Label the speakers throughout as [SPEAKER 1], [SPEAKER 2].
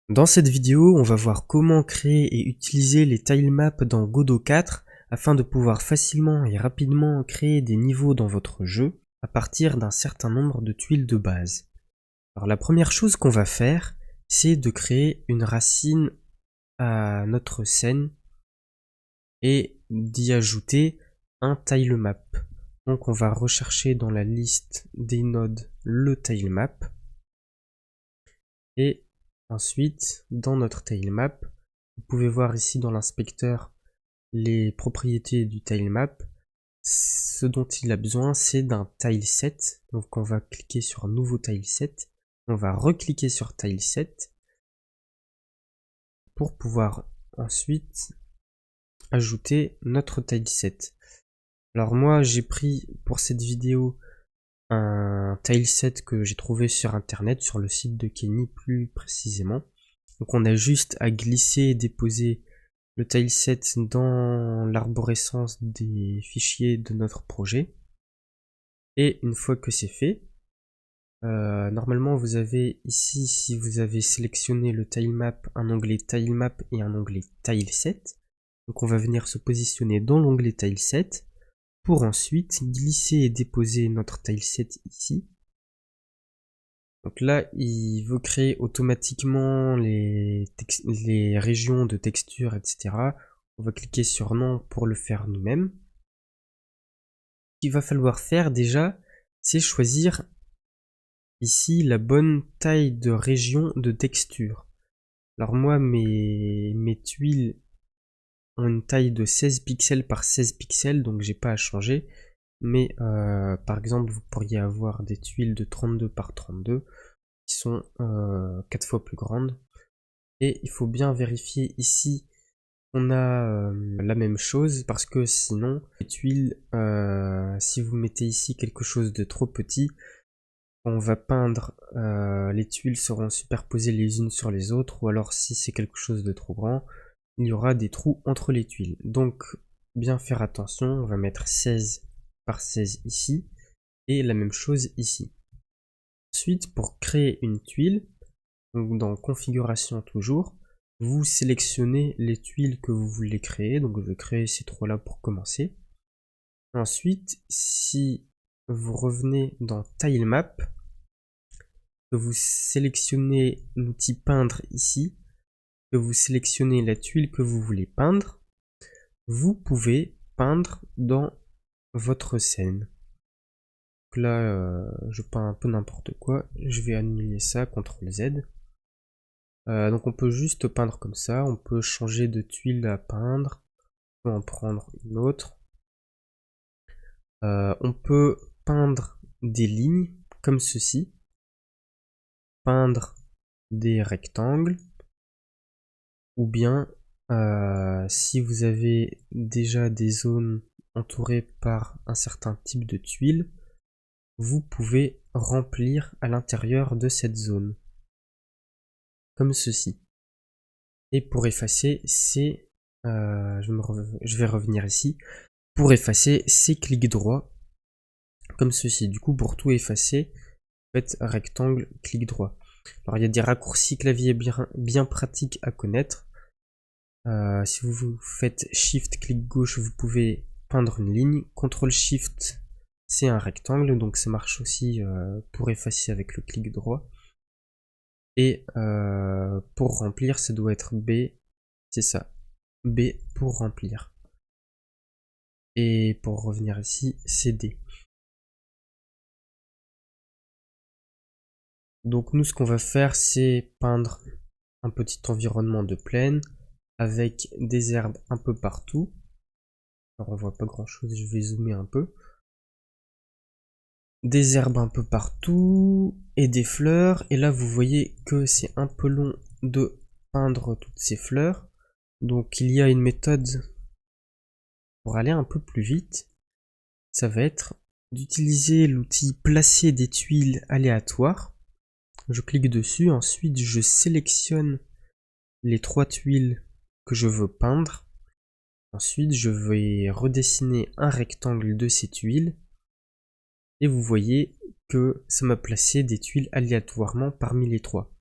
[SPEAKER 1] Dans cette vidéo, on va voir comment créer et utiliser les tilemaps dans Godot 4 afin de pouvoir facilement et rapidement créer des niveaux dans votre jeu à partir d'un certain nombre de tuiles de base. Alors la première chose qu'on va faire, c'est de créer une racine à notre scène et d'y ajouter un tilemap. Donc on va rechercher dans la liste des nodes le tilemap et ensuite dans notre tilemap, vous pouvez voir ici dans l'inspecteur les propriétés du tilemap. Ce dont il a besoin, c'est d'un tileset. Donc on va cliquer sur nouveau tileset, on va recliquer sur tileset pour pouvoir ensuite ajouter notre tileset. Alors moi j'ai pris pour cette vidéo un tileset que j'ai trouvé sur internet, sur le site de Kenny plus précisément. Donc on a juste à glisser et déposer le tileset dans l'arborescence des fichiers de notre projet. Et une fois que c'est fait, normalement vous avez ici, si vous avez sélectionné le tilemap, un onglet tilemap et un onglet tileset. Donc on va venir se positionner dans l'onglet tileset pour ensuite glisser et déposer notre tileset ici. Donc là, il veut créer automatiquement les régions de texture, etc. On va cliquer sur non pour le faire nous-mêmes. Ce qu'il va falloir faire déjà, c'est choisir ici la bonne taille de région de texture. Alors moi, mes tuiles ont une taille de 16 pixels par 16 pixels, donc j'ai pas à changer. Mais par exemple, vous pourriez avoir des tuiles de 32 par 32 qui sont 4 fois plus grandes. Et il faut bien vérifier ici qu'on a la même chose, parce que sinon, les tuiles, si vous mettez ici quelque chose de trop petit, quand on va peindre, les tuiles seront superposées les unes sur les autres, ou alors si c'est quelque chose de trop grand, il y aura des trous entre les tuiles. Donc, bien faire attention, on va mettre 16 par 16 ici, et la même chose ici. Ensuite, pour créer une tuile, donc dans configuration toujours, vous sélectionnez les tuiles que vous voulez créer, donc je vais créer ces trois là pour commencer. Ensuite, si vous revenez dans tilemap, que vous sélectionnez l'outil peindre ici, que vous sélectionnez la tuile que vous voulez peindre, vous pouvez peindre dans votre scène. Donc là, je peins un peu n'importe quoi, je vais annuler ça, CTRL Z. Donc on peut juste peindre comme ça, on peut changer de tuile à peindre, on peut en prendre une autre. On peut peindre des lignes comme ceci, peindre des rectangles, ou bien si vous avez déjà des zones entourées par un certain type de tuile, vous pouvez remplir à l'intérieur de cette zone, comme ceci. Et pour effacer, c'est... je vais revenir ici. Pour effacer, c'est clic droit, comme ceci. Du coup, pour tout effacer, faites rectangle, clic droit. Alors, il y a des raccourcis clavier bien pratiques à connaître. Si vous faites Shift, clic gauche, vous pouvez peindre une ligne. CTRL Shift, c'est un rectangle, donc ça marche aussi pour effacer avec le clic droit. Et pour remplir, ça doit être B, c'est ça, B pour remplir. Et pour revenir ici, c'est D. Donc nous, ce qu'on va faire, c'est peindre un petit environnement de plaine avec des herbes un peu partout. Alors on voit pas grand chose, je vais zoomer un peu. Des herbes un peu partout et des fleurs. Et là, vous voyez que c'est un peu long de peindre toutes ces fleurs. Donc il y a une méthode pour aller un peu plus vite. Ça va être d'utiliser l'outil placer des tuiles aléatoires. Je clique dessus, ensuite je sélectionne les trois tuiles que je veux peindre. Ensuite je vais redessiner un rectangle de ces tuiles. Et vous voyez que ça m'a placé des tuiles aléatoirement parmi les trois.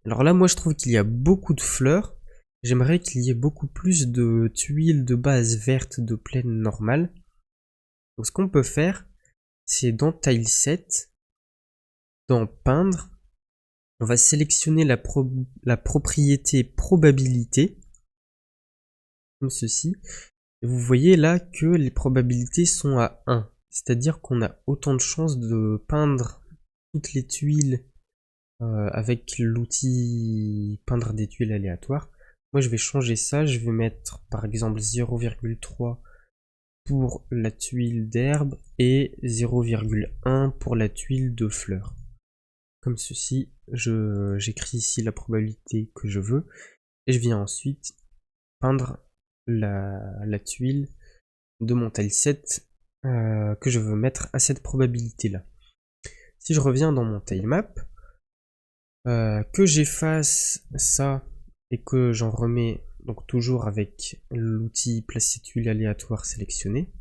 [SPEAKER 1] Alors là, moi je trouve qu'il y a beaucoup de fleurs. J'aimerais qu'il y ait beaucoup plus de tuiles de base vertes de plaine normale. Donc ce qu'on peut faire, c'est dans Tileset, dans peindre, on va sélectionner la propriété probabilité, comme ceci. Et vous voyez là que les probabilités sont à 1. C'est-à-dire qu'on a autant de chances de peindre toutes les tuiles avec l'outil peindre des tuiles aléatoires. Moi je vais changer ça, je vais mettre par exemple 0,3 pour la tuile d'herbe et 0,1 pour la tuile de fleurs. Comme ceci, j'écris ici la probabilité que je veux et je viens ensuite peindre la tuile de mon tileset que je veux mettre à cette probabilité là. Si je reviens dans mon tilemap, que j'efface ça et que j'en remets donc toujours avec l'outil placer tuiles aléatoires sélectionné,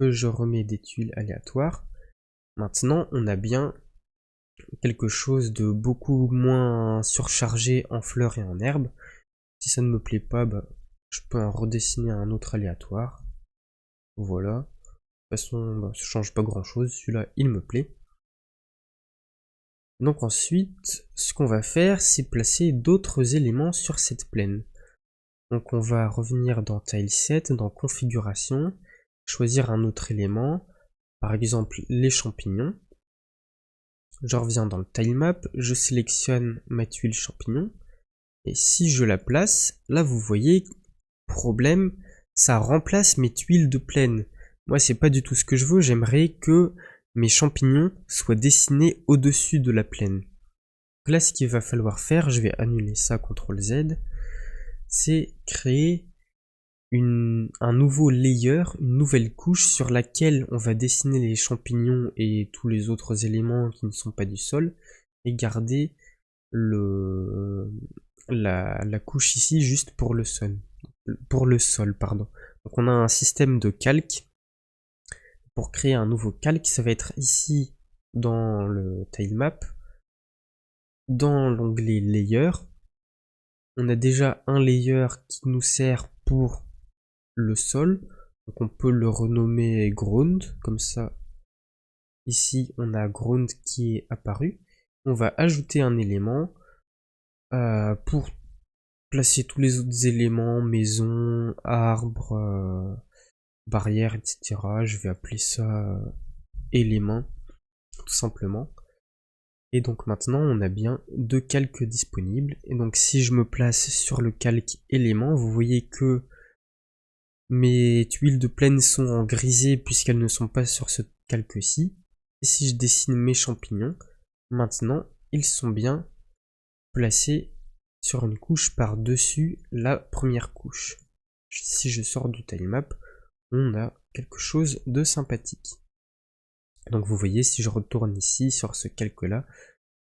[SPEAKER 1] que je remets des tuiles aléatoires, maintenant on a bien quelque chose de beaucoup moins surchargé en fleurs et en herbes. Si ça ne me plaît pas, bah, je peux en redessiner un autre aléatoire. Voilà. De toute façon, bah, ça change pas grand chose, celui-là il me plaît. Donc ensuite, ce qu'on va faire, c'est placer d'autres éléments sur cette plaine. Donc on va revenir dans Tileset, dans Configuration, choisir un autre élément, par exemple les champignons. Je reviens dans le tilemap, je sélectionne ma tuile champignon, et si je la place, là vous voyez, problème, ça remplace mes tuiles de plaine. Moi c'est pas du tout ce que je veux, j'aimerais que mes champignons soient dessinés au-dessus de la plaine. Donc là ce qu'il va falloir faire, je vais annuler ça, CTRL Z, c'est créer un nouveau layer, une nouvelle couche sur laquelle on va dessiner les champignons et tous les autres éléments qui ne sont pas du sol, et garder la couche ici juste pour le sol. Donc on a un système de calque. Pour créer un nouveau calque, ça va être ici dans le tilemap, dans l'onglet layer. On a déjà un layer qui nous sert pour le sol, donc on peut le renommer ground, comme ça ici on a ground qui est apparu. On va ajouter un élément pour placer tous les autres éléments, maison, arbre, barrière, etc. Je vais appeler ça élément, tout simplement. Et donc maintenant on a bien deux calques disponibles. Et donc si je me place sur le calque élément, vous voyez que mes tuiles de plaine sont en grisé puisqu'elles ne sont pas sur ce calque-ci. Et si je dessine mes champignons, maintenant ils sont bien placés sur une couche par-dessus la première couche. Si je sors du tilemap, on a quelque chose de sympathique. Donc vous voyez, si je retourne ici sur ce calque-là,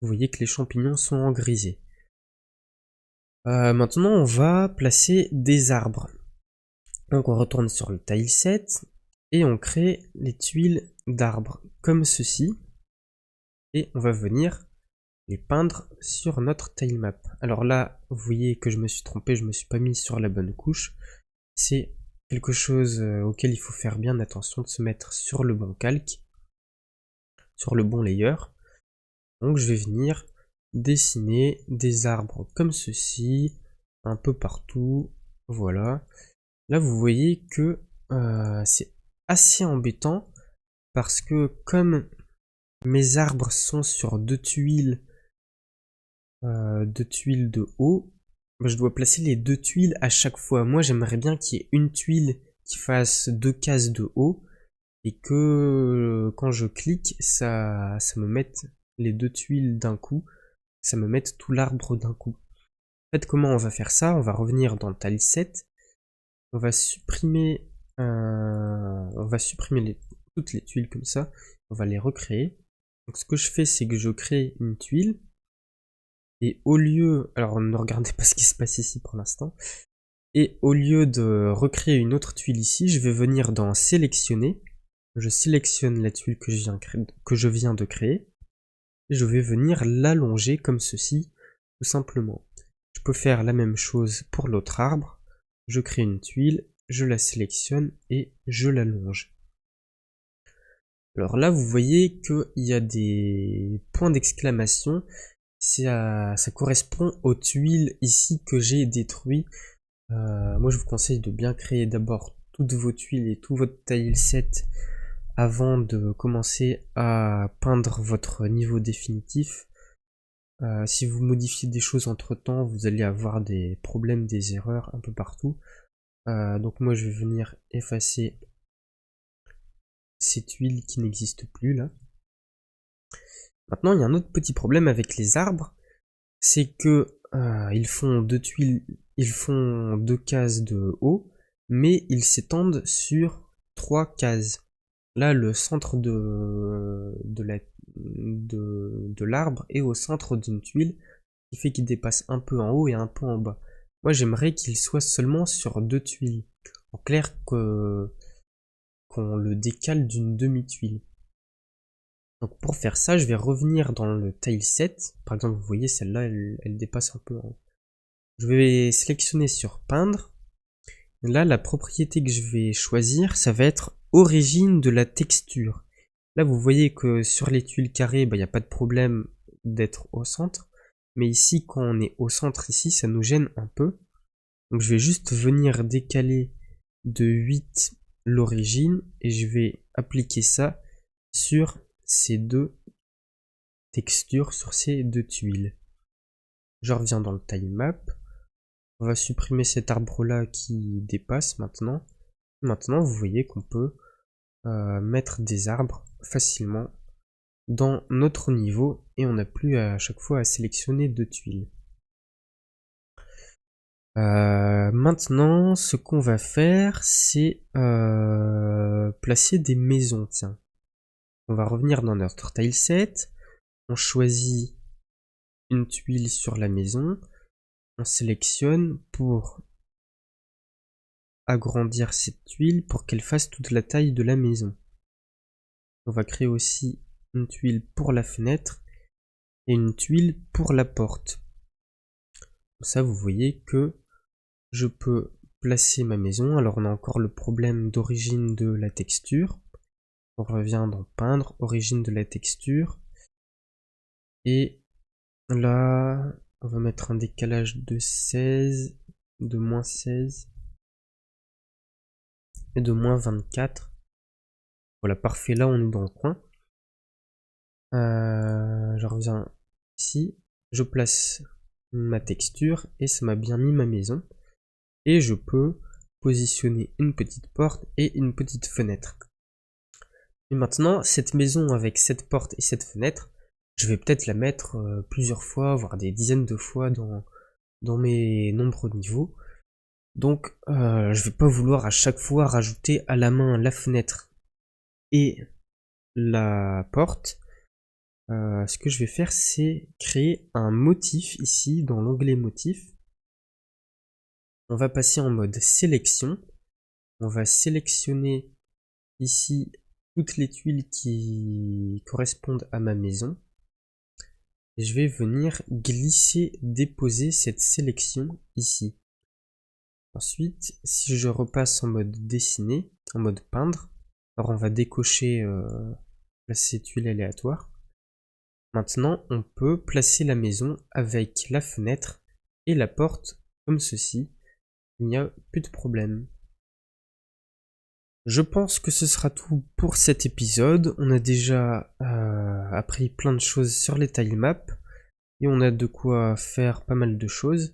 [SPEAKER 1] vous voyez que les champignons sont en grisé. Maintenant, on va placer des arbres. Donc on retourne sur le tileset et on crée les tuiles d'arbres comme ceci. Et on va venir les peindre sur notre tilemap. Alors là, vous voyez que je me suis trompé, je me suis pas mis sur la bonne couche. C'est quelque chose auquel il faut faire bien attention, de se mettre sur le bon calque, sur le bon layer. Donc je vais venir dessiner des arbres comme ceci, un peu partout, voilà. Là vous voyez que c'est assez embêtant parce que comme mes arbres sont sur deux tuiles de haut, bah, je dois placer les deux tuiles à chaque fois. Moi j'aimerais bien qu'il y ait une tuile qui fasse deux cases de haut et que quand je clique ça me mette les deux tuiles d'un coup, ça me mette tout l'arbre d'un coup. En fait comment on va faire ça? On va revenir dans Tileset, on va supprimer toutes les tuiles comme ça, on va les recréer. Donc ce que je fais c'est que je crée une tuile, et au lieu, alors ne regardez pas ce qui se passe ici pour l'instant, et au lieu de recréer une autre tuile ici, je vais venir dans sélectionner, je sélectionne la tuile que je viens de créer, et je vais venir l'allonger comme ceci tout simplement. Je peux faire la même chose pour l'autre arbre. Je crée une tuile, je la sélectionne et je l'allonge. Alors là, vous voyez qu'il y a des points d'exclamation. Ça correspond aux tuiles ici que j'ai détruites. Moi, je vous conseille de bien créer d'abord toutes vos tuiles et tout votre tileset avant de commencer à peindre votre niveau définitif. Si vous modifiez des choses entre temps, vous allez avoir des problèmes, des erreurs un peu partout. Donc moi, je vais venir effacer ces tuiles qui n'existent plus là. Maintenant, il y a un autre petit problème avec les arbres, c'est que ils font deux tuiles, ils font 2 cases de haut, mais ils s'étendent sur 3 cases. Là, le centre de l'arbre est au centre d'une tuile, qui fait qu'il dépasse un peu en haut et un peu en bas. Moi, j'aimerais qu'il soit seulement sur 2 tuiles. En clair, qu'on le décale d'une demi-tuile. Donc pour faire ça, je vais revenir dans le tileset. Par exemple, vous voyez, celle-là, elle dépasse un peu en haut. Je vais sélectionner sur peindre. Là, la propriété que je vais choisir, ça va être origine de la texture. Là, vous voyez que sur les tuiles carrées, il n'y a pas de problème d'être au centre. Mais ici, quand on est au centre ici, ça nous gêne un peu. Donc je vais juste venir décaler de 8 l'origine et je vais appliquer ça sur ces deux textures, sur ces deux tuiles. Je reviens dans le tilemap. On va supprimer cet arbre-là qui dépasse maintenant. Maintenant, vous voyez qu'on peut mettre des arbres facilement dans notre niveau et on n'a plus à chaque fois à sélectionner deux tuiles. Maintenant, ce qu'on va faire, c'est placer des maisons. Tiens, on va revenir dans notre tileset. On choisit une tuile sur la maison. On sélectionne pour agrandir cette tuile pour qu'elle fasse toute la taille de la maison. On va créer aussi une tuile pour la fenêtre et une tuile pour la porte. Comme ça, vous voyez que je peux placer ma maison. Alors on a encore le problème d'origine de la texture. On revient dans peindre, origine de la texture. Et là, on va mettre un décalage de 16, de moins 16 et de moins 24. Voilà, parfait, là on est dans le coin. Je reviens ici, je place ma texture et ça m'a bien mis ma maison. Et je peux positionner une petite porte et une petite fenêtre. Et maintenant, cette maison avec cette porte et cette fenêtre, je vais peut-être la mettre plusieurs fois, voire des dizaines de fois dans mes nombreux niveaux. Donc, je vais pas vouloir à chaque fois rajouter à la main la fenêtre et la porte. Ce que je vais faire, c'est créer un motif ici dans l'onglet motif. On va passer en mode sélection. On va sélectionner ici toutes les tuiles qui correspondent à ma maison. Et je vais venir glisser, déposer cette sélection ici. Ensuite, si je repasse en mode dessiner, en mode peindre, alors on va décocher placer tuiles aléatoires. Maintenant, on peut placer la maison avec la fenêtre et la porte comme ceci. Il n'y a plus de problème. Je pense que ce sera tout pour cet épisode. On a déjà appris plein de choses sur les tilemaps et on a de quoi faire pas mal de choses.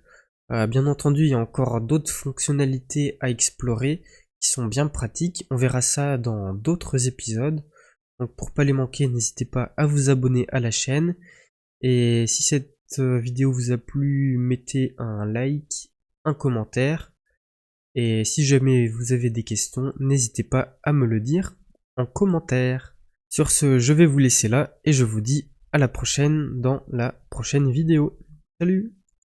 [SPEAKER 1] Bien entendu, il y a encore d'autres fonctionnalités à explorer qui sont bien pratiques. On verra ça dans d'autres épisodes. Donc pour pas les manquer, n'hésitez pas à vous abonner à la chaîne. Et si cette vidéo vous a plu, mettez un like, un commentaire. Et si jamais vous avez des questions, n'hésitez pas à me le dire en commentaire. Sur ce, je vais vous laisser là et je vous dis à la prochaine dans la prochaine vidéo. Salut!